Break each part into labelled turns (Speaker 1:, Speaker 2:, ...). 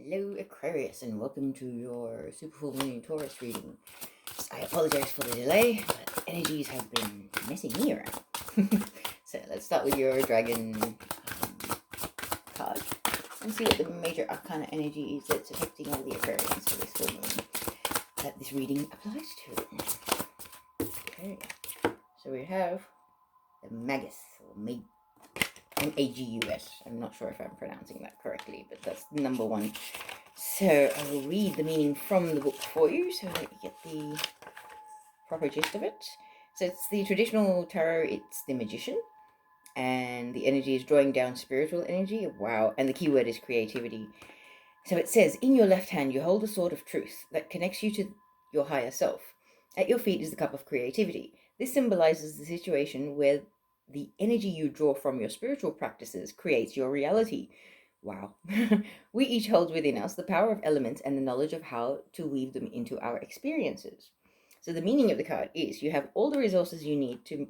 Speaker 1: Hello Aquarius, and welcome to your super full moon Taurus reading. I apologize for the delay, but energies have been messing me around. So let's start with your dragon card and see what the major arcana energy is that's affecting all the Aquarians for this full moon that this reading applies to. Okay, so we have the Magus, or Magus. I'm not sure if I'm pronouncing that correctly, but that's number one. So I will read the meaning from the book for you so that you get the proper gist of it. So it's the traditional tarot, it's the magician, and the energy is drawing down spiritual energy. Wow. And the keyword is creativity. So it says, in your left hand you hold a sword of truth that connects you to your higher self. At your feet is the cup of creativity. This symbolizes the situation where the energy you draw from your spiritual practices creates your reality. Wow. We each hold within us the power of elements and the knowledge of how to weave them into our experiences. So the meaning of the card is you have all the resources you need to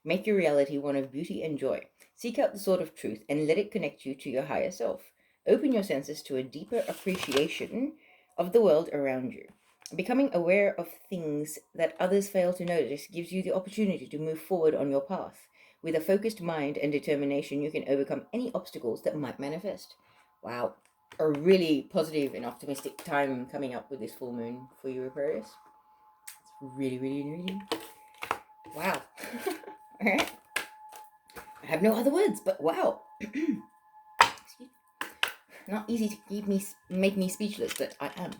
Speaker 1: make your reality one of beauty and joy. Seek out the sword of truth and let it connect you to your higher self. Open your senses to a deeper appreciation of the world around you. Becoming aware of things that others fail to notice gives you the opportunity to move forward on your path. With a focused mind and determination, you can overcome any obstacles that might manifest. Wow. A really positive and optimistic time coming up with this full moon for you, Aquarius. It's really. Wow. Alright. I have no other words, but wow. Not easy to make me speechless, but I am.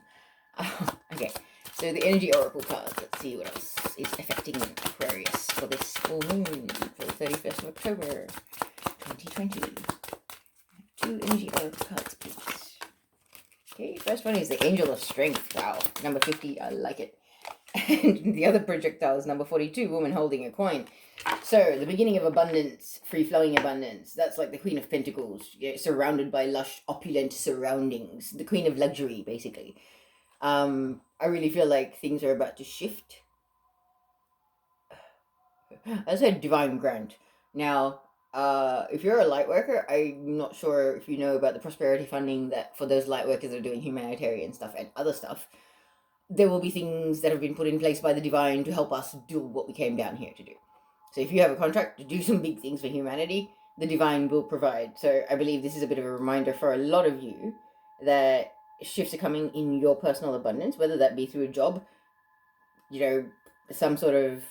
Speaker 1: Okay. So the energy oracle cards. Let's see what else is affecting Aquarius for this full moon for the 31st of October 2020. 2 energy oracle cards, please. Okay, first one is the Angel of Strength. Wow, number 50, I like it. And the other projectile is number 42, Woman Holding a Coin. So the beginning of abundance, free-flowing abundance. That's like the Queen of Pentacles, surrounded by lush, opulent surroundings. The Queen of Luxury, basically. I really feel like things are about to shift. I said divine grant. Now, if you're a light worker, I'm not sure if you know about the prosperity funding that for those light workers that are doing humanitarian stuff and other stuff. There will be things that have been put in place by the divine to help us do what we came down here to do. So if you have a contract to do some big things for humanity, the divine will provide. So I believe this is a bit of a reminder for a lot of you that shifts are coming in your personal abundance, whether that be through a job, some sort of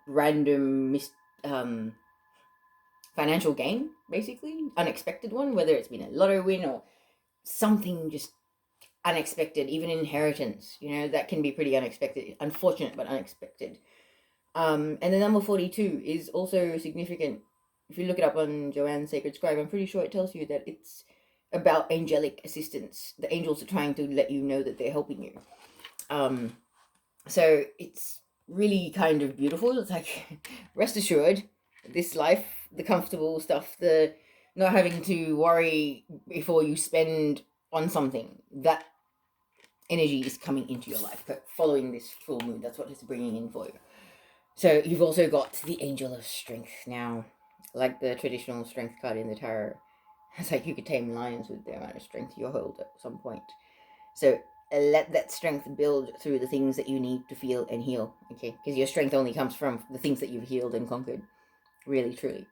Speaker 1: random financial gain, basically, unexpected one, whether it's been a lotto win or something just unexpected, even inheritance, that can be pretty unexpected, unfortunate, but unexpected. And the number 42 is also significant. If you look it up on Joanne's Sacred Scribe, I'm pretty sure it tells you that it's about angelic assistance. The angels are trying to let you know that they're helping you. So it's really kind of beautiful. It's like, rest assured, this life, the comfortable stuff, the not having to worry before you spend on something, that energy is coming into your life following this full moon. That's what it's bringing in for you. So you've also got the Angel of Strength. Now, like the traditional strength card in the tarot, it's like you could tame lions with the amount of strength you hold at some point. So let that strength build through the things that you need to feel and heal, okay? Because your strength only comes from the things that you've healed and conquered, really, truly.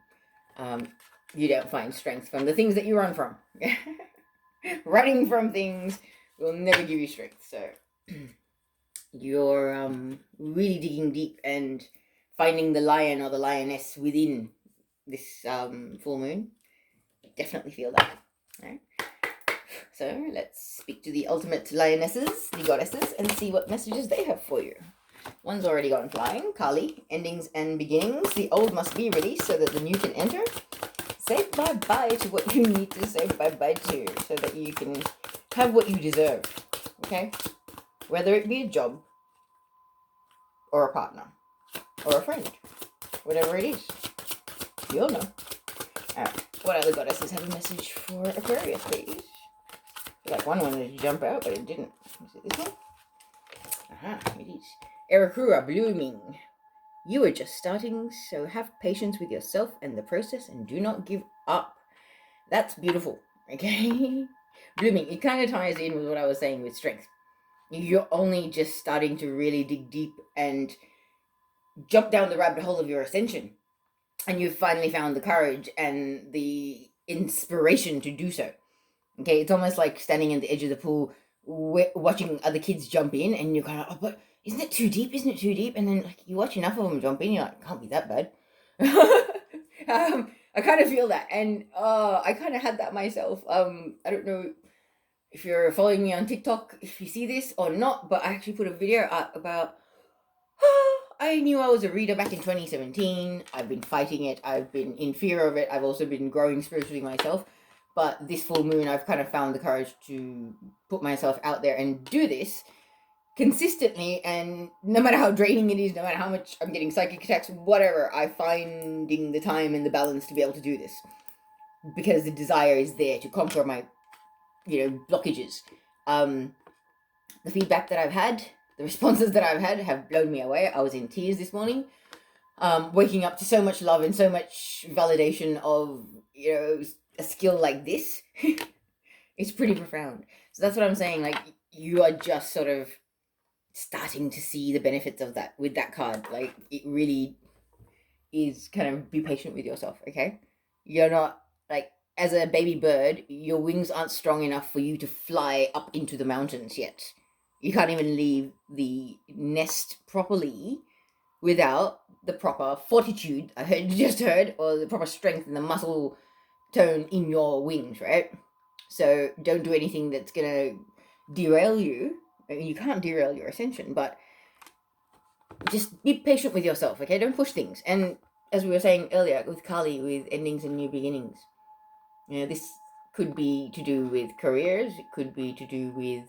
Speaker 1: You don't find strength from the things that you run from. Running from things will never give you strength. So you're really digging deep and finding the lion or the lioness within this full moon. Definitely feel that. All right. So let's speak to the ultimate lionesses, the goddesses, and see what messages they have for you. One's already gone flying. Kali, endings and beginnings. The old must be released so that the new can enter. Say bye-bye to what you need to say bye-bye to so that you can have what you deserve. Okay? Whether it be a job or a partner or a friend. Whatever it is. You'll know. Alright. What other goddesses have a message for Aquarius, please? I feel like one wanted to jump out, but it didn't. Is it this one? Aha, it is. Erakura blooming. You are just starting, so have patience with yourself and the process and do not give up. That's beautiful, okay? blooming. It kind of ties in with what I was saying with strength. You're only just starting to really dig deep and jump down the rabbit hole of your ascension. And you've finally found the courage and the inspiration to do so. Okay, it's almost like standing at the edge of the pool, watching other kids jump in, and you're kind of, oh, but isn't it too deep? Isn't it too deep? And then like you watch enough of them jump in, you're like, can't be that bad. I kind of feel that, and I kind of had that myself. I don't know if you're following me on TikTok, if you see this or not, but I actually put a video out about. I knew I was a reader back in 2017. I've been fighting it. I've been in fear of it. I've also been growing spiritually myself. But this full moon, I've kind of found the courage to put myself out there and do this consistently. And no matter how draining it is, no matter how much I'm getting psychic attacks, whatever, I'm finding the time and the balance to be able to do this. Because the desire is there to conquer my, blockages. The feedback that I've had, the responses that I've had have blown me away. I was in tears this morning, waking up to so much love and so much validation of, a skill like this. It's pretty profound. So that's what I'm saying. Like, you are just sort of starting to see the benefits of that with that card. Like, it really is kind of, be patient with yourself, okay? You're not, like, as a baby bird, your wings aren't strong enough for you to fly up into the mountains yet. You can't even leave the nest properly without the proper fortitude, just heard, or the proper strength and the muscle tone in your wings, right? So don't do anything that's going to derail you. I mean, you can't derail your ascension, but just be patient with yourself, okay? Don't push things. And as we were saying earlier with Kali, with endings and new beginnings, this could be to do with careers, it could be to do with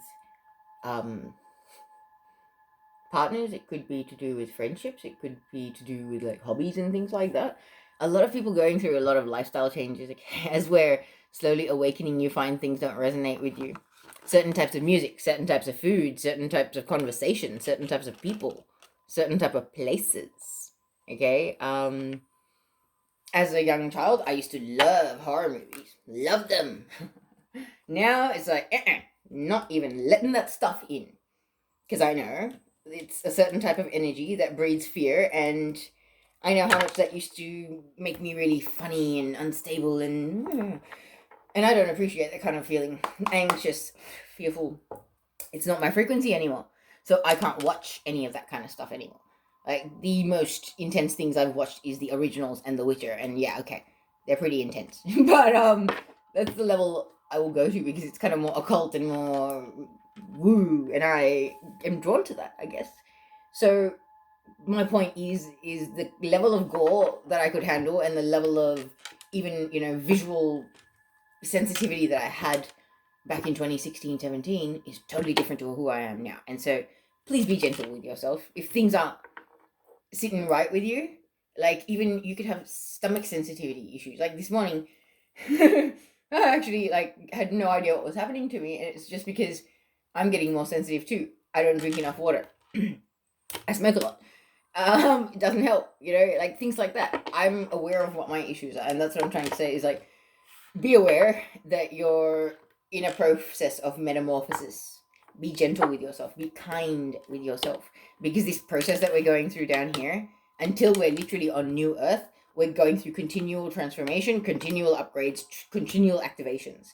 Speaker 1: partners, it could be to do with friendships, it could be to do with like hobbies and things like that. A lot of people going through a lot of lifestyle changes, as we're slowly awakening, you find things don't resonate with you. Certain types of music, certain types of food, certain types of conversation, certain types of people, certain type of places. Okay. As a young child, I used to love horror movies, love them. Now it's like, not even letting that stuff in, because I know it's a certain type of energy that breeds fear, and I know how much that used to make me really funny and unstable, and I don't appreciate that kind of feeling. Anxious, fearful. It's not my frequency anymore. So I can't watch any of that kind of stuff anymore. Like, the most intense things I've watched is the originals and The Witcher, and yeah, okay, they're pretty intense. But that's the level I will go to, because it's kind of more occult and more woo, and I am drawn to that, I guess. So my point is the level of gore that I could handle, and the level of even, visual sensitivity that I had back in 2016, 17 is totally different to who I am now. And so please be gentle with yourself. If things aren't sitting right with you, like, even you could have stomach sensitivity issues. Like this morning, I actually had no idea what was happening to me, and it's just because I'm getting more sensitive too. I don't drink enough water. I smoke a lot. It doesn't help, like things like that. I'm aware of what my issues are, and that's what I'm trying to say is, like, be aware that you're in a process of metamorphosis. Be gentle with yourself. Be kind with yourself. Because this process that we're going through down here, until we're literally on New Earth, we're going through continual transformation, continual upgrades, continual activations.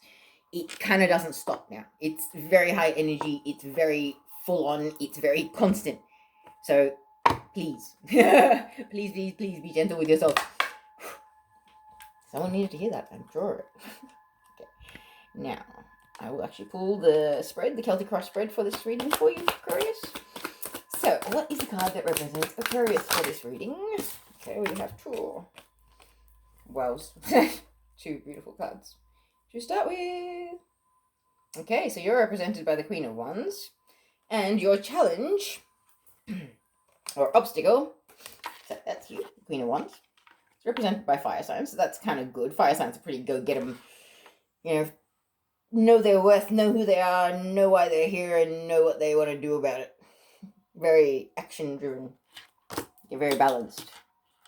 Speaker 1: It kind of doesn't stop now. It's very high energy. It's very full on. It's very constant. So please, please be gentle with yourself. Someone needed to hear that, I'm sure. Okay. Now, I will actually pull the spread, the Celtic Cross spread for this reading for you, Aquarius. So, what is the card that represents Aquarius for this reading? Okay, we have two. Wow. Two beautiful cards to start with. Okay, so you're represented by the Queen of Wands. And your challenge, or obstacle, so that's you, Queen of Wands. It's represented by fire signs, so that's kind of good. Fire signs are pretty go get them, know their worth, know who they are, know why they're here, and know what they want to do about it. Very action driven. You're very balanced.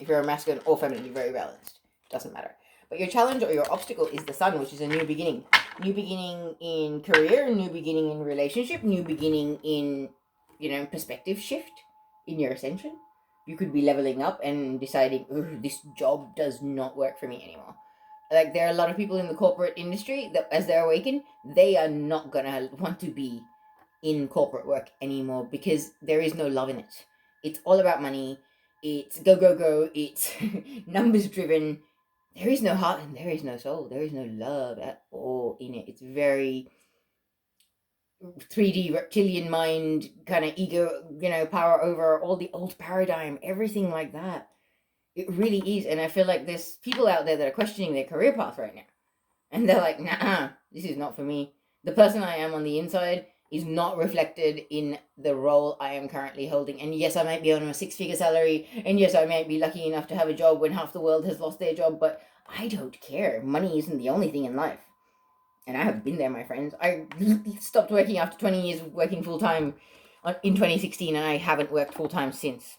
Speaker 1: If you're a masculine or feminine, you're very balanced. Doesn't matter. But your challenge or your obstacle is the sun, which is a new beginning. New beginning in career, new beginning in relationship, new beginning in, perspective shift in your ascension. You could be leveling up and deciding, this job does not work for me anymore. Like, there are a lot of people in the corporate industry that, as they awaken, they are not gonna want to be in corporate work anymore because there is no love in it. It's all about money. It's go, go, go. It's numbers driven. There is no heart and there is no soul. There is no love at all in it. It's very 3D reptilian mind, kind of ego, power over all the old paradigm, everything like that. It really is. And I feel like there's people out there that are questioning their career path right now. And they're like, nah, this is not for me. The person I am on the inside is not reflected in the role I am currently holding. And yes, I might be on a 6-figure salary. And yes, I might be lucky enough to have a job when half the world has lost their job. But I don't care. Money isn't the only thing in life. And I have been there, my friends. I stopped working after 20 years of working full-time in 2016. And I haven't worked full-time since.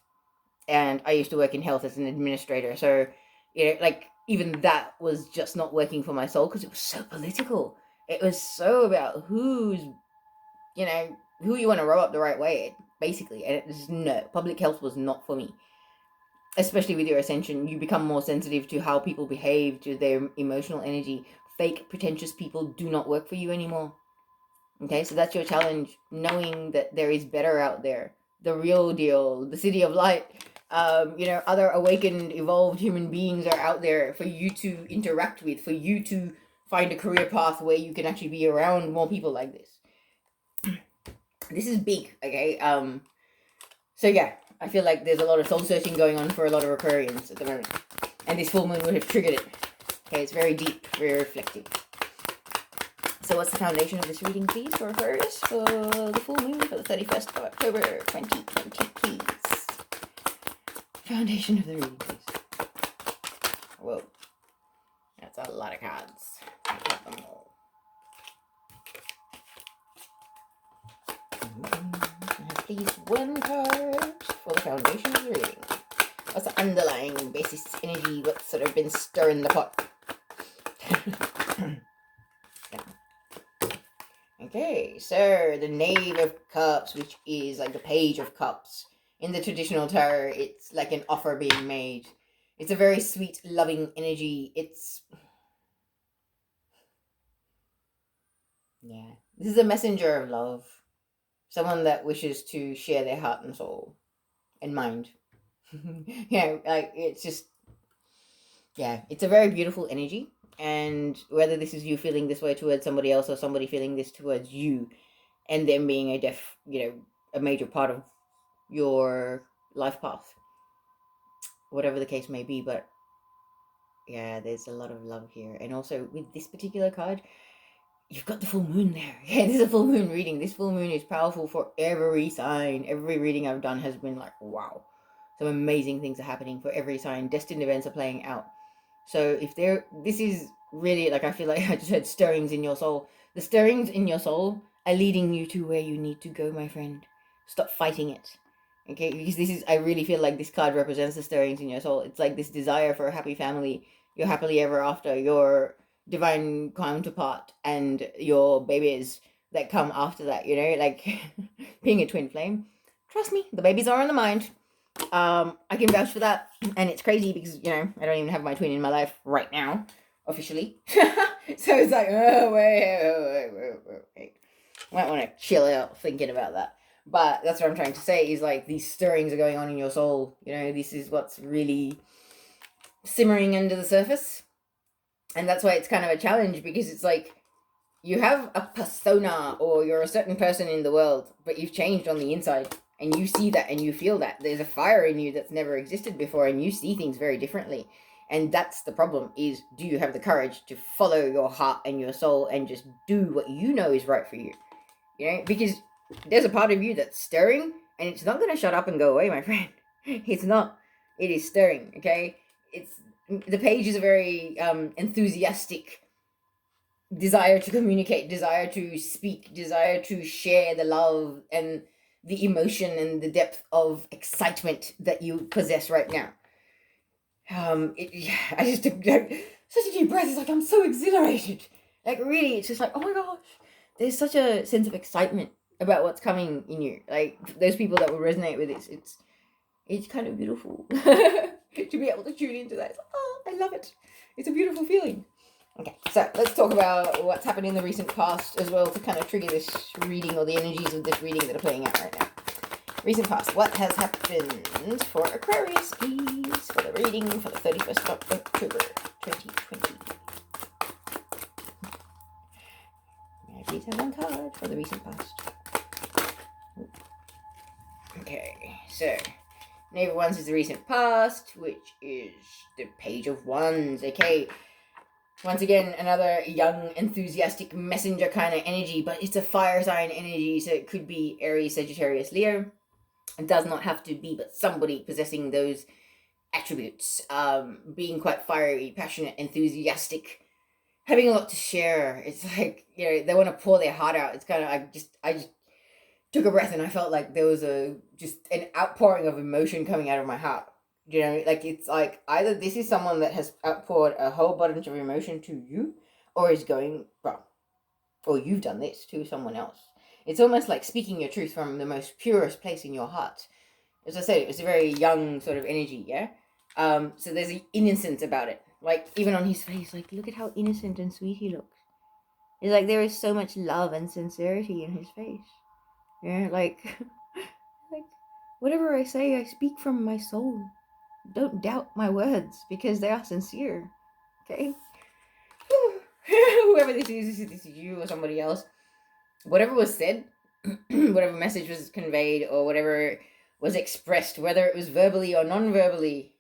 Speaker 1: And I used to work in health as an administrator. So, even that was just not working for my soul because it was so political. It was so about who you want to row up the right way, basically. And it was, no, public health was not for me. Especially with your ascension, you become more sensitive to how people behave, to their emotional energy. Fake, pretentious people do not work for you anymore. Okay, so that's your challenge, knowing that there is better out there. The real deal, the city of light. Other awakened, evolved human beings are out there for you to interact with, for you to find a career path where you can actually be around more people like this. This is big, okay? So yeah, I feel like there's a lot of soul searching going on for a lot of Aquarians at the moment. And this full moon would have triggered it. Okay, it's very deep, very reflective. So what's the foundation of this reading, please, for Aquarius for the full moon for the 31st of October 2020, please? Foundation of the reading, please. Whoa. That's a lot of cards. I have them all. Please, one card for the foundation of the reading. What's the underlying basis energy? What's sort of been stirring the pot? Okay, so the Knave of Cups, which is like the Page of Cups. In the traditional tarot, it's like an offer being made. It's a very sweet, loving energy. This is a messenger of love. Someone that wishes to share their heart and soul and mind. It's a very beautiful energy. And whether this is you feeling this way towards somebody else or somebody feeling this towards you, and them being a major part of your life path, whatever the case may be. But yeah, there's a lot of love here. And also with this particular card, you've got the full moon there. Yeah, this is a full moon reading. This full moon is powerful for every sign. Every reading I've done has been like, wow, some amazing things are happening for every sign. Destined events are playing out. So this is really, like, I feel like I just heard stirrings in your soul. The stirrings in your soul are leading you to where you need to go, my friend. Stop fighting it. Okay, because I really feel like this card represents the stirrings in your soul. It's like this desire for a happy family, your happily ever after, your divine counterpart, and your babies that come after that, like being a twin flame. Trust me, the babies are in the mind. I can vouch for that. And it's crazy because, I don't even have my twin in my life right now, officially. So it's like, oh, wait. Might want to chill out thinking about that. But that's what I'm trying to say is, like, these stirrings are going on in your soul. This is what's really simmering under the surface. And that's why it's kind of a challenge, because it's like you have a persona, or you're a certain person in the world, but you've changed on the inside. And you see that and you feel that. There's a fire in you that's never existed before, and you see things very differently. And that's the problem, is do you have the courage to follow your heart and your soul and just do what you know is right for you? Because there's a part of you that's stirring, and it's not going to shut up and go away, my friend. It's not. It is stirring, okay? The page is a very enthusiastic desire to communicate, desire to speak, desire to share the love and the emotion and the depth of excitement that you possess right now. such a deep breath. It's like, I'm so exhilarated. Like, really, it's just like, oh my gosh. There's such a sense of excitement about what's coming in you. Like, those people that will resonate with this, it's kind of beautiful to be able to tune into that. It's like, oh, I love it. It's a beautiful feeling. Okay, so let's talk about what's happened in the recent past as well to kind of trigger this reading, or the energies of this reading that are playing out right now. Recent past, what has happened for Aquarius, please, for the reading for the 31st of October 2020. May I please have one card for the recent past? Okay, so Knave of Wands is the recent past, which is the Page of Wands. Okay, once again, another young, enthusiastic messenger kind of energy, but it's a fire sign energy, so it could be Aries, Sagittarius, Leo. It does not have to be, but somebody possessing those attributes, being quite fiery, passionate, enthusiastic, having a lot to share. It's like, they want to pour their heart out. It's kind of, I just took a breath and I felt like there was just an outpouring of emotion coming out of my heart. Like, it's like either this is someone that has outpoured a whole bunch of emotion to you, or is going, well, or you've done this to someone else. It's almost like speaking your truth from the most purest place in your heart. As I said, it was a very young sort of energy, yeah? So there's an innocence about it. Like, even on his face, like, look at how innocent and sweet he looks. It's like there is so much love and sincerity in his face. Yeah, like, whatever I say, I speak from my soul. Don't doubt my words, because they are sincere. Okay? Whoever this is you or somebody else. Whatever was said, whatever message was conveyed, or whatever was expressed, whether it was verbally or non-verbally,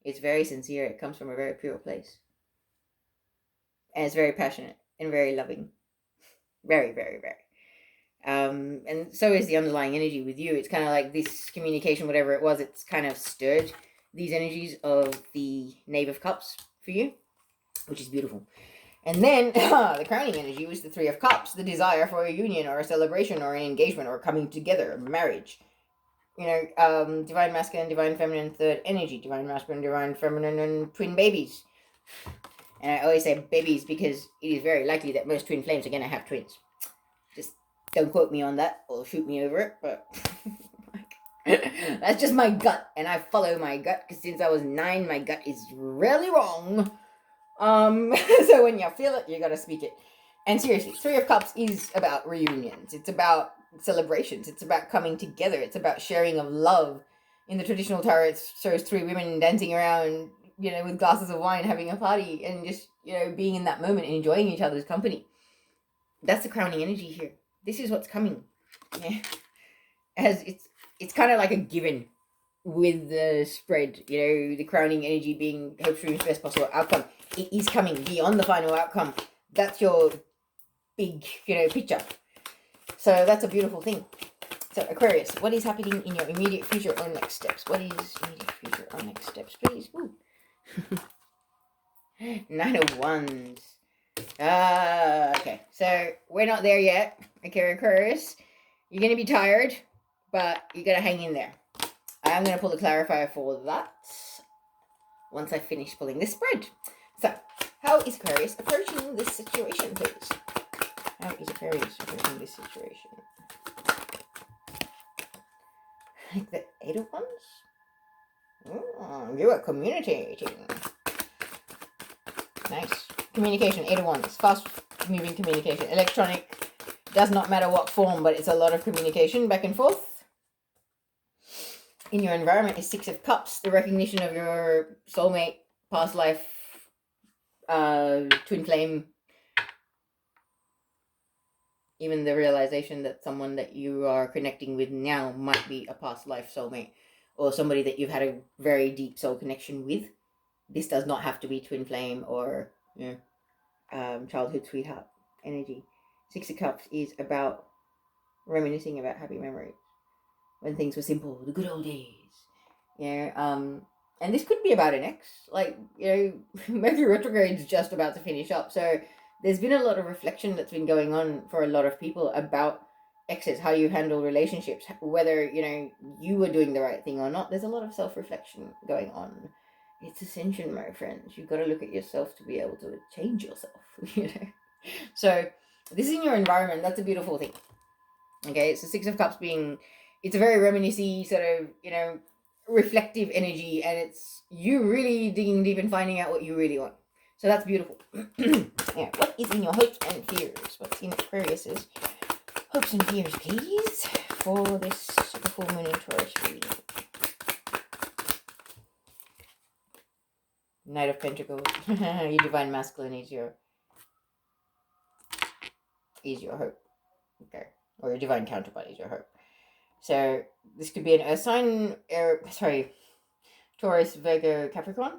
Speaker 1: it's very sincere. It comes from a very pure place. And it's very passionate and very loving. Very, very, very. And so is the underlying energy with you. It's kind of like this communication, whatever it was, it's kind of stirred these energies of the Knave of Cups for you, which is beautiful. And then the crowning energy was the Three of Cups, the desire for a union or a celebration or an engagement or coming together, a marriage. Divine masculine, divine feminine, third energy, divine masculine, divine feminine, and twin babies. And I always say babies because it is very likely that most twin flames are going to have twins. Just don't quote me on that or shoot me over it, but that's just my gut, and I follow my gut because since I was 9, my gut is really wrong. So when you feel it, you gotta speak it. And seriously, Three of Cups is about reunions. It's about celebrations. It's about coming together. It's about sharing of love. In the traditional tarot, it shows 3 women dancing around, with glasses of wine, having a party, and just, being in that moment and enjoying each other's company. That's the crowning energy here. This is what's coming. Yeah. As it's kind of like a given with the spread, the crowning energy being hope for the best possible outcome. It is coming beyond the final outcome. That's your big, picture. So that's a beautiful thing. So Aquarius, what is happening in your immediate future or next steps? What is immediate future or next steps, please? Woo. 9 of Wands. Okay. So we're not there yet. Okay, Aquarius. You're going to be tired, but you got to hang in there. I'm going to pull the clarifier for that once I finish pulling this spread. So, how is Aquarius approaching this situation, please? How is Aquarius approaching this situation? Like the 8 of Wands? Oh, you are communicating. Nice. Communication, 8 of Wands. Fast-moving communication. Electronic. Does not matter what form, but it's a lot of communication back and forth. In your environment is 6 of Cups, the recognition of your soulmate, past life, twin flame, even the realization that someone that you are connecting with now might be a past life soulmate, or somebody that you've had a very deep soul connection with. This does not have to be twin flame or childhood sweetheart energy. 6 of Cups is about reminiscing about happy memories. When things were simple, the good old days. And this could be about an ex. Like, Mercury retrograde is just about to finish up. So there's been a lot of reflection that's been going on for a lot of people about exes, how you handle relationships, whether, you were doing the right thing or not. There's a lot of self-reflection going on. It's ascension, my friends. You've got to look at yourself to be able to change yourself, you know. So this is in your environment. That's a beautiful thing. Okay, it's the Six of Cups being, it's a very reminiscent sort of, you know, reflective energy, and it's you really digging deep and finding out what you really want. So that's beautiful. Yeah, what is in your hopes and fears? What's in Aquarius's hopes and fears, please, for this super full moon in Taurus reading? Knight of Pentacles. Your divine masculine is your hope. Okay, or your divine counterpart is your hope. So this could be an earth sign, Taurus, Virgo, Capricorn.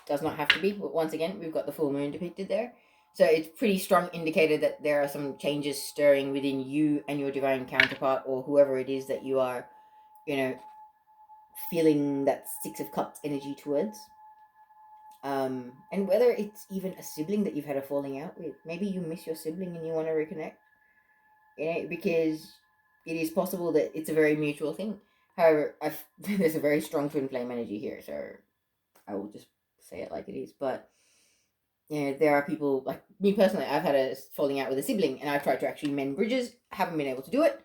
Speaker 1: Does not have to be, but once again, we've got the full moon depicted there. So it's pretty strong indicator that there are some changes stirring within you and your divine counterpart, or whoever it is that you are, you know, feeling that Six of Cups energy towards. And whether it's even a sibling that you've had a falling out with. Maybe you miss your sibling and you want to reconnect. You know, because it is possible that it's a very mutual thing. However, there's a very strong twin flame energy here, so I will just say it like it is. But you know, there are people, like me personally, I've had a falling out with a sibling, and I've tried to actually mend bridges, haven't been able to do it.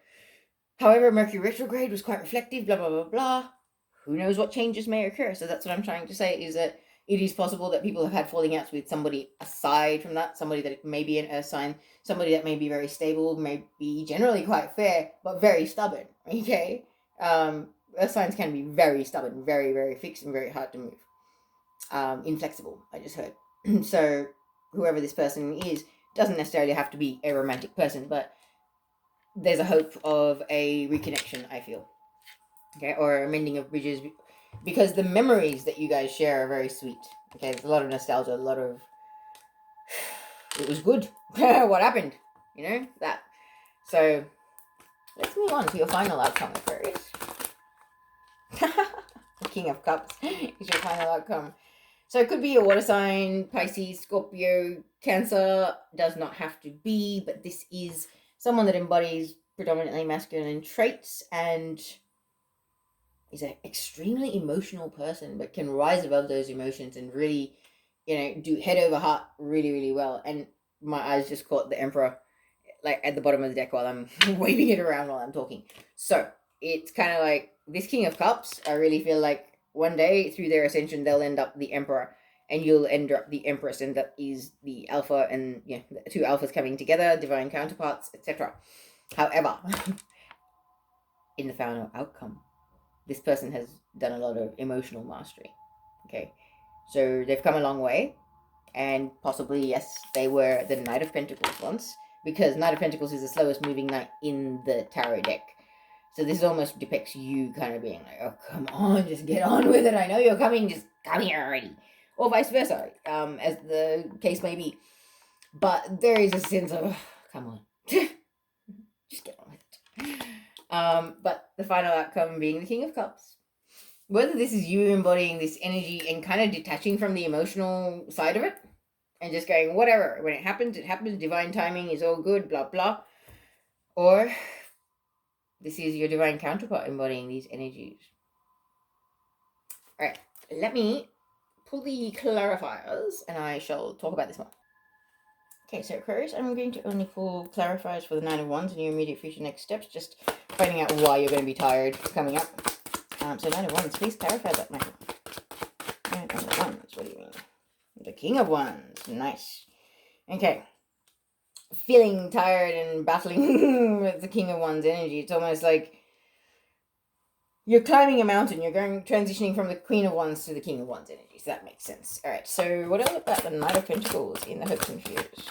Speaker 1: However, Mercury retrograde was quite reflective, blah blah blah blah. Who knows what changes may occur? So that's what I'm trying to say, is that it is possible that people have had falling outs with somebody aside from that, somebody that may be an earth sign, somebody that may be very stable, may be generally quite fair, but very stubborn. Okay, earth signs can be very stubborn, very very fixed, and very hard to move. Inflexible, I just heard. So whoever this person is doesn't necessarily have to be a romantic person, but there's a hope of a reconnection, I feel. Okay, or a mending of bridges, because the memories that you guys share are very sweet. Okay, there's a lot of nostalgia, a lot of it was good. What happened? You know, that. So let's move on to your final outcome, Aquarius. The King of Cups is your final outcome. So it could be a water sign, Pisces, Scorpio, Cancer. Does not have to be, but this is someone that embodies predominantly masculine traits and is an extremely emotional person, but can rise above those emotions and really, you know, do head over heart really, really well. And my eyes just caught the Emperor, like at the bottom of the deck while I'm waving it around while I'm talking. So it's kind of like this King of Cups. I really feel like one day through their ascension, they'll end up the Emperor, and you'll end up the Empress, and that is the Alpha, and you know, the two Alphas coming together, divine counterparts, etc. However, in the final outcome, this person has done a lot of emotional mastery. Okay, so they've come a long way, and possibly, yes, they were the Knight of Pentacles once, because Knight of Pentacles is the slowest moving knight in the tarot deck. So this almost depicts you kind of being like, oh, come on, just get on with it. I know you're coming, just come here already. Or vice versa, as the case may be. But there is a sense of, oh, come on, just get on with it. But the final outcome being the King of Cups. Whether this is you embodying this energy and kind of detaching from the emotional side of it and just going, whatever, when it happens, divine timing is all good, blah, blah. Or this is your divine counterpart embodying these energies. All right, let me pull the clarifiers and I shall talk about this one. Okay, so Aquarius, I'm going to only pull clarifiers for the Nine of Wands and your immediate future next steps, just finding out why you're going to be tired coming up. So Nine of Wands, please clarify that, Michael. Nine of Wands, what do you mean? The King of Wands, nice. Okay. Feeling tired and battling with the King of Wands energy. It's almost like you're climbing a mountain. You're transitioning from the Queen of Wands to the King of Wands energy. So that makes sense. All right. So what about the Knight of Pentacles in the hopes and fears?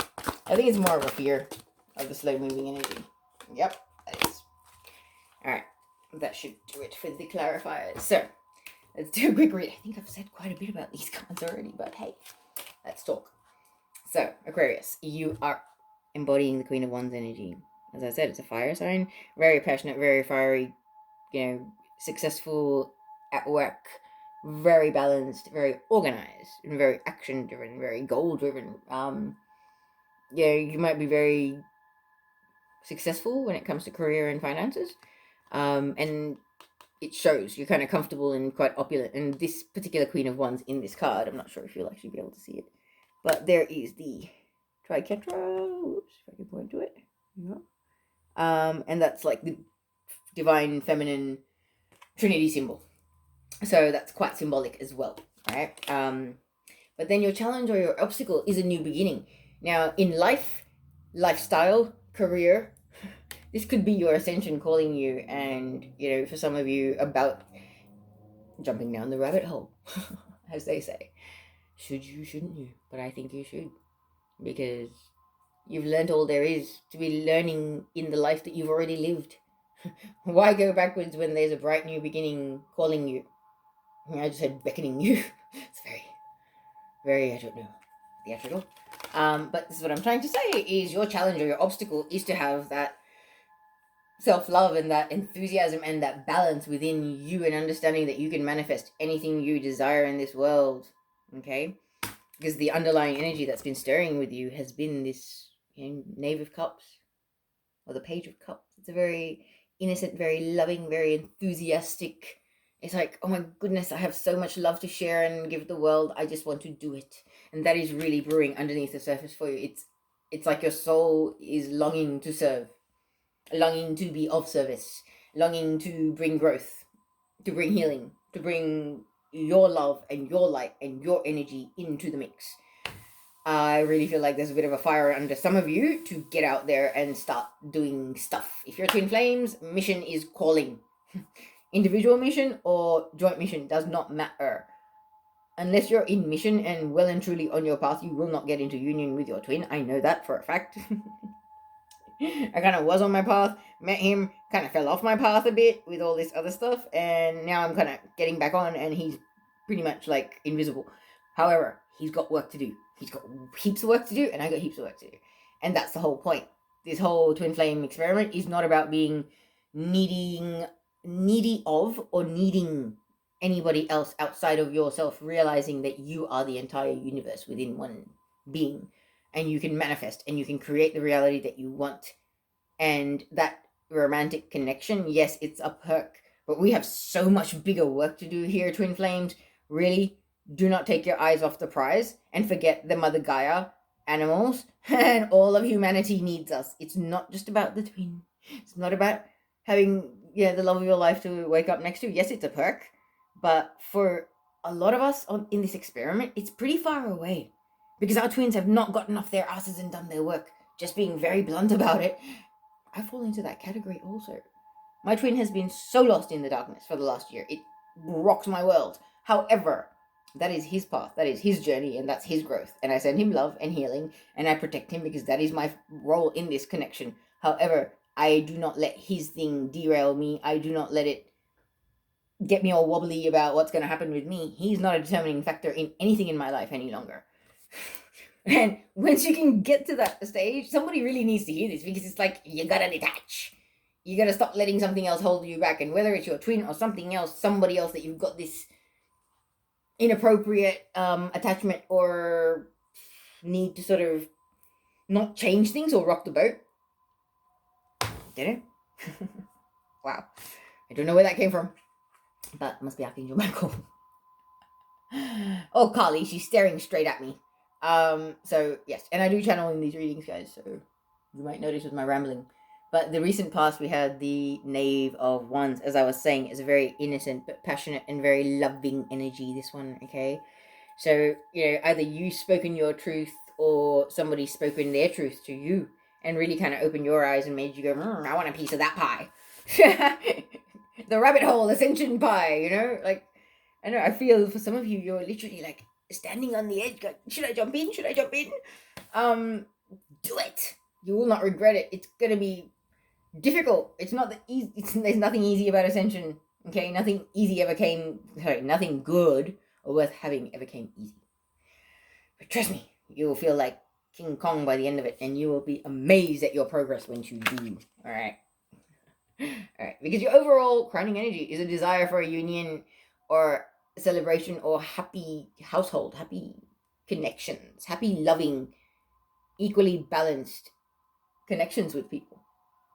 Speaker 1: I think it's more of a fear of the slow moving energy. Yep, that is. All right. That should do it for the clarifiers. So let's do a quick read. I think I've said quite a bit about these cards already, but hey, let's talk. So Aquarius, you are embodying the Queen of Wands energy. As I said, it's a fire sign, very passionate, very fiery, you know, successful at work, very balanced, very organized, and very action driven, very goal driven. Yeah, you might be very successful when it comes to career and finances, and it shows you're kind of comfortable and quite opulent. And this particular Queen of Wands in this card, I'm not sure if you'll actually be able to see it, but there is the triquetra. Whoops, if I can point to it. Yeah. And that's like the divine feminine Trinity symbol. So that's quite symbolic as well, right? But then your challenge or your obstacle is a new beginning. Now, in life, lifestyle, career, this could be your ascension calling you, and, you know, for some of you, about jumping down the rabbit hole, as they say. Should you, shouldn't you? But I think you should, because you've learned all there is to be learning in the life that you've already lived. Why go backwards when there's a bright new beginning calling you? I just said beckoning you. It's very, I don't know, theatrical. But this is what I'm trying to say, is your challenge or your obstacle is to have that self-love and that enthusiasm and that balance within you, and understanding that you can manifest anything you desire in this world, okay? Because the underlying energy that's been stirring with you has been this, you know, Knave of Cups, or the Page of Cups. It's a very innocent, very loving, very enthusiastic. It's like, oh my goodness, I have so much love to share and give the world. I just want to do it. And that is really brewing underneath the surface for you. It's like your soul is longing to serve, longing to be of service, longing to bring growth, to bring healing, to bring your love and your light and your energy into the mix. I really feel like there's a bit of a fire under some of you to get out there and start doing stuff. If you're twin flames, mission is calling. Individual mission or joint mission does not matter. Unless you're in mission and well and truly on your path, you will not get into union with your twin. I know that for a fact. I kind of was on my path, met him, kind of fell off my path a bit with all this other stuff, and now I'm kind of getting back on, and he's pretty much like invisible. However, he's got work to do. He's got heaps of work to do, and I got heaps of work to do. And that's the whole point. This whole twin flame experiment is not about being needy of or needing anybody else outside of yourself, realizing that you are the entire universe within one being, and you can manifest and you can create the reality that you want. And that romantic connection, yes, it's a perk, but we have so much bigger work to do here, twin flames. Really, do not take your eyes off the prize and forget the Mother Gaia, animals, and all of humanity needs us. It's not just about the twin. It's not about having, yeah, the love of your life to wake up next to. Yes, it's a perk, but for a lot of us in this experiment, it's pretty far away, because our twins have not gotten off their asses and done their work. Just being very blunt about it, I fall into that category also. My twin has been so lost in the darkness for the last year. It rocks my world. However, that is his path, that is his journey, and that's his growth. And I send him love and healing, and I protect him because that is my role in this connection. However, I do not let his thing derail me. I do not let it get me all wobbly about what's going to happen with me. He's not a determining factor in anything in my life any longer. And once you can get to that stage, somebody really needs to hear this, because it's like, you gotta detach. You gotta stop letting something else hold you back. And whether it's your twin or something else, somebody else that you've got this inappropriate attachment or need to sort of not change things or rock the boat. Did it? Wow. I don't know where that came from, but it must be Archangel Michael. Oh, Kali, she's staring straight at me. So yes, and I do channel in these readings, guys, so you might notice with my rambling. But the recent past, we had the Knave of Wands, as I was saying, is a very innocent but passionate and very loving energy, this one, okay? So, you know, either you spoken your truth or somebody spoken their truth to you and really kind of opened your eyes and made you go, I want a piece of that pie. The rabbit hole ascension pie, you know? Like, I know, I feel for some of you, you're literally like standing on the edge, going, should I jump in? Should I jump in? Do it. You will not regret it. It's going to be difficult. It's not that easy. There's nothing easy about ascension. Okay, nothing good or worth having ever came easy. But trust me, you will feel like King Kong by the end of it, and you will be amazed at your progress once you do. All right. Because your overall crowning energy is a desire for a union or a celebration or happy household, happy connections, happy loving, equally balanced connections with people.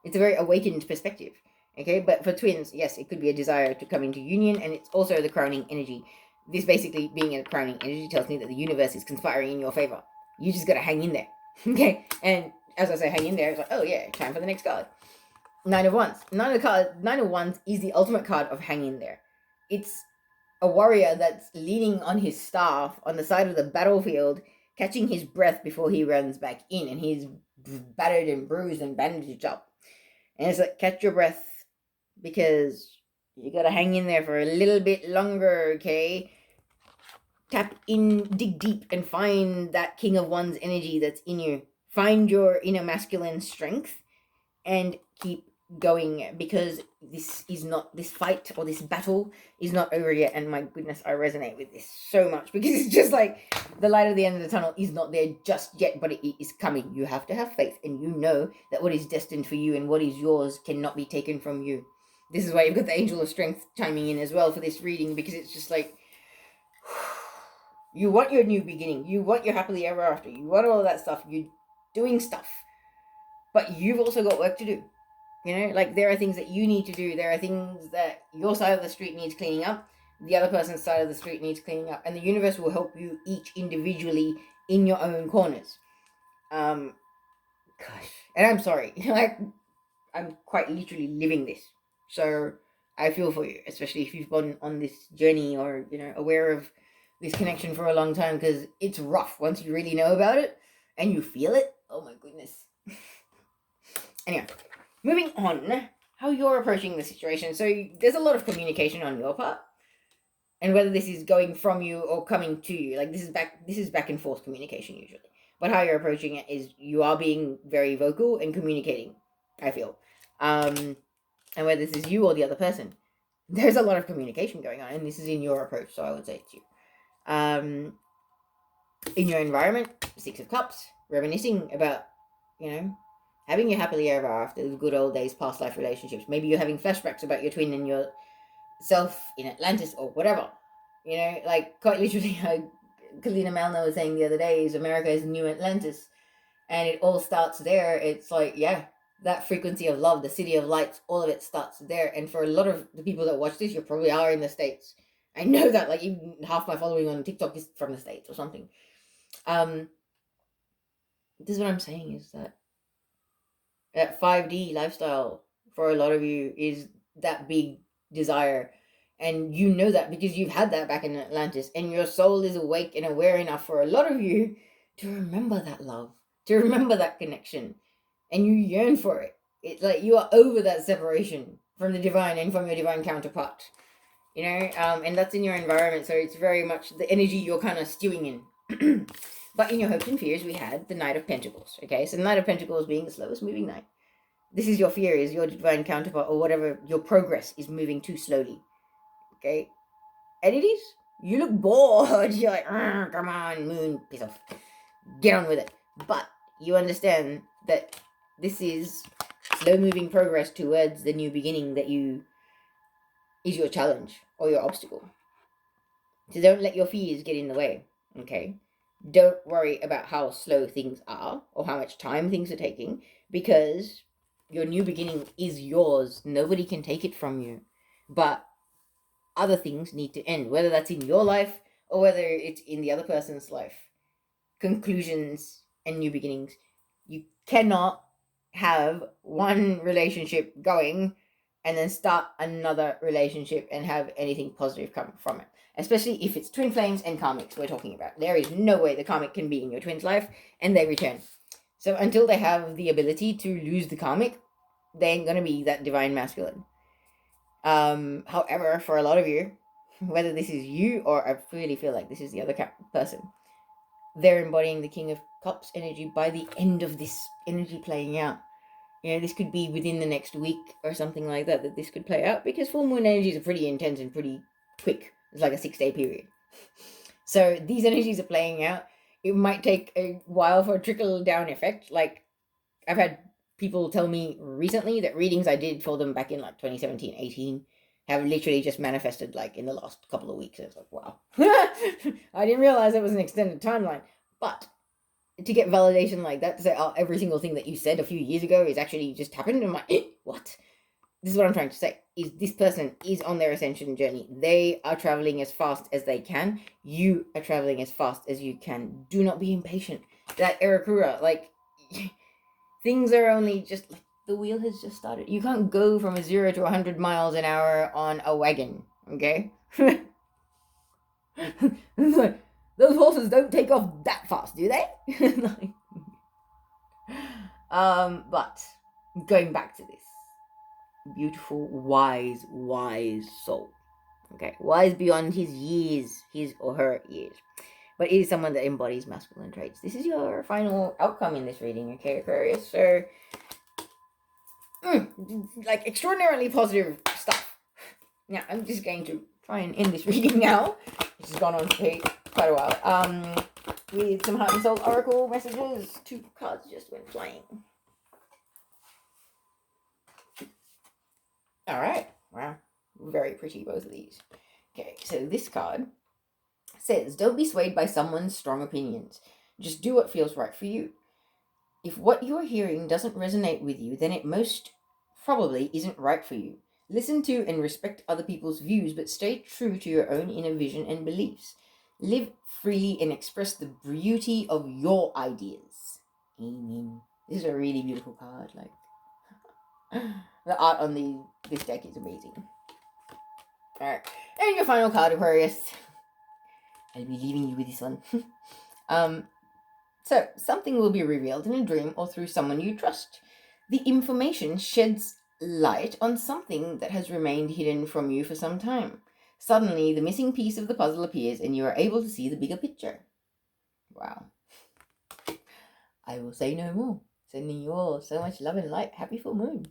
Speaker 1: It's a very awakened perspective. Okay, but for twins, yes, it could be a desire to come into union, and it's also the crowning energy. This basically being a crowning energy tells me that the universe is conspiring in your favor. You just gotta hang in there. Okay, and as I say, hang in there, it's like, oh yeah, time for the next card. Nine of Wands. Nine of Wands is the ultimate card of hang in there. It's a warrior that's leaning on his staff on the side of the battlefield, catching his breath before he runs back in, and he's battered and bruised and bandaged up. And it's like, catch your breath, because you gotta hang in there for a little bit longer, okay? Tap in, dig deep, and find that King of Wands energy that's in you. Find your inner masculine strength and keep going, because this fight or this battle is not over yet. And my goodness, I resonate with this so much, because it's just like the light at the end of the tunnel is not there just yet, but it is coming. You have to have faith, and you know that what is destined for you and what is yours cannot be taken from you. This is why you've got the Angel of Strength chiming in as well for this reading, because it's just like, you want your new beginning, you want your happily ever after, you want all of that stuff, you're doing stuff, but you've also got work to do. You know, like, there are things that you need to do, there are things that your side of the street needs cleaning up, the other person's side of the street needs cleaning up, and the universe will help you each individually in your own corners. Gosh, and I'm sorry, like, I'm quite literally living this, so I feel for you, especially if you've gone on this journey, or, you know, aware of this connection for a long time, because it's rough once you really know about it and you feel it. Oh my goodness. Anyway, moving on, how you're approaching the situation. So there's a lot of communication on your part, and whether this is going from you or coming to you, like, this is back and forth communication usually. But how you're approaching it is you are being very vocal and communicating, I feel. And whether this is you or the other person, there's a lot of communication going on, and this is in your approach, so I would say it's you. In your environment, Six of Cups, reminiscing about, you know, having your happily ever after, the good old days, past life relationships. Maybe you're having flashbacks about your twin and yourself in Atlantis or whatever. You know, like, quite literally, Kalina Malna was saying the other day, is America is new Atlantis, and it all starts there. It's like, yeah, that frequency of love, the city of lights, all of it starts there. And for a lot of the people that watch this, you probably are in the States. I know that, like, even half my following on TikTok is from the States or something. This is what I'm saying, is that 5D lifestyle for a lot of you is that big desire. And you know that because you've had that back in Atlantis, and your soul is awake and aware enough for a lot of you to remember that love, to remember that connection, and you yearn for it. It's like you are over that separation from the divine and from your divine counterpart. You know, and that's in your environment, so it's very much the energy you're kind of stewing in. But in your hopes and fears, we had the Knight of Pentacles. Okay, so the Knight of Pentacles being the slowest moving knight. This is your fear, is your divine counterpart, or whatever, your progress is moving too slowly. Okay, and it is. You look bored. You're like, come on, moon, piss off, get on with it. But you understand that this is slow moving progress towards the new beginning that is your challenge or your obstacle. So don't let your fears get in the way, okay? Don't worry about how slow things are or how much time things are taking, because your new beginning is yours. Nobody can take it from you. But other things need to end, whether that's in your life or whether it's in the other person's life. Conclusions and new beginnings. You cannot have one relationship going and then start another relationship and have anything positive come from it. Especially if it's twin flames and karmics we're talking about. There is no way the karmic can be in your twin's life and they return. So until they have the ability to lose the karmic, they ain't going to be that divine masculine. However, for a lot of you, whether this is you or I really feel like this is the other person, they're embodying the King of Cups energy by the end of this energy playing out. You know, this could be within the next week or something like that this could play out, because full moon energies are pretty intense and pretty quick. It's like a 6-day period. So these energies are playing out. It might take a while for a trickle down effect. Like, I've had people tell me recently that readings I did for them back in like 2017, 18 have literally just manifested like in the last couple of weeks. It's like, wow. I didn't realize it was an extended timeline. But to get validation like that, to say, oh, every single thing that you said a few years ago is actually just happened, I'm like, what? this is what I'm trying to say, is this person is on their ascension journey. They are traveling as fast as they can. You are traveling as fast as you can. Do not be impatient. That Erakura, like, things are only just, like, the wheel has just started. You can't go from a 0 to 100 miles an hour on a wagon, okay? Those horses don't take off that fast, do they? Like, but going back to this, beautiful, wise soul. Okay, wise beyond his years, his or her years. But it is someone that embodies masculine traits. This is your final outcome in this reading, okay, Aquarius? So, like, extraordinarily positive stuff. Now, I'm just going to try and end this reading now, which has gone on for quite a while. With some Heart and Soul Oracle messages. 2 cards just went flying. Alright, wow, very pretty, both of these. Okay, so this card says, don't be swayed by someone's strong opinions. Just do what feels right for you. If what you're hearing doesn't resonate with you, then it most probably isn't right for you. Listen to and respect other people's views, but stay true to your own inner vision and beliefs. Live freely and express the beauty of your ideas. Amen. This is a really beautiful card. Like, the art on this deck is amazing. Alright, and your final card, Aquarius. I'll be leaving you with this one. So, something will be revealed in a dream or through someone you trust. The information sheds light on something that has remained hidden from you for some time. Suddenly, the missing piece of the puzzle appears and you are able to see the bigger picture. Wow. I will say no more. Sending you all so much love and light. Happy full moon.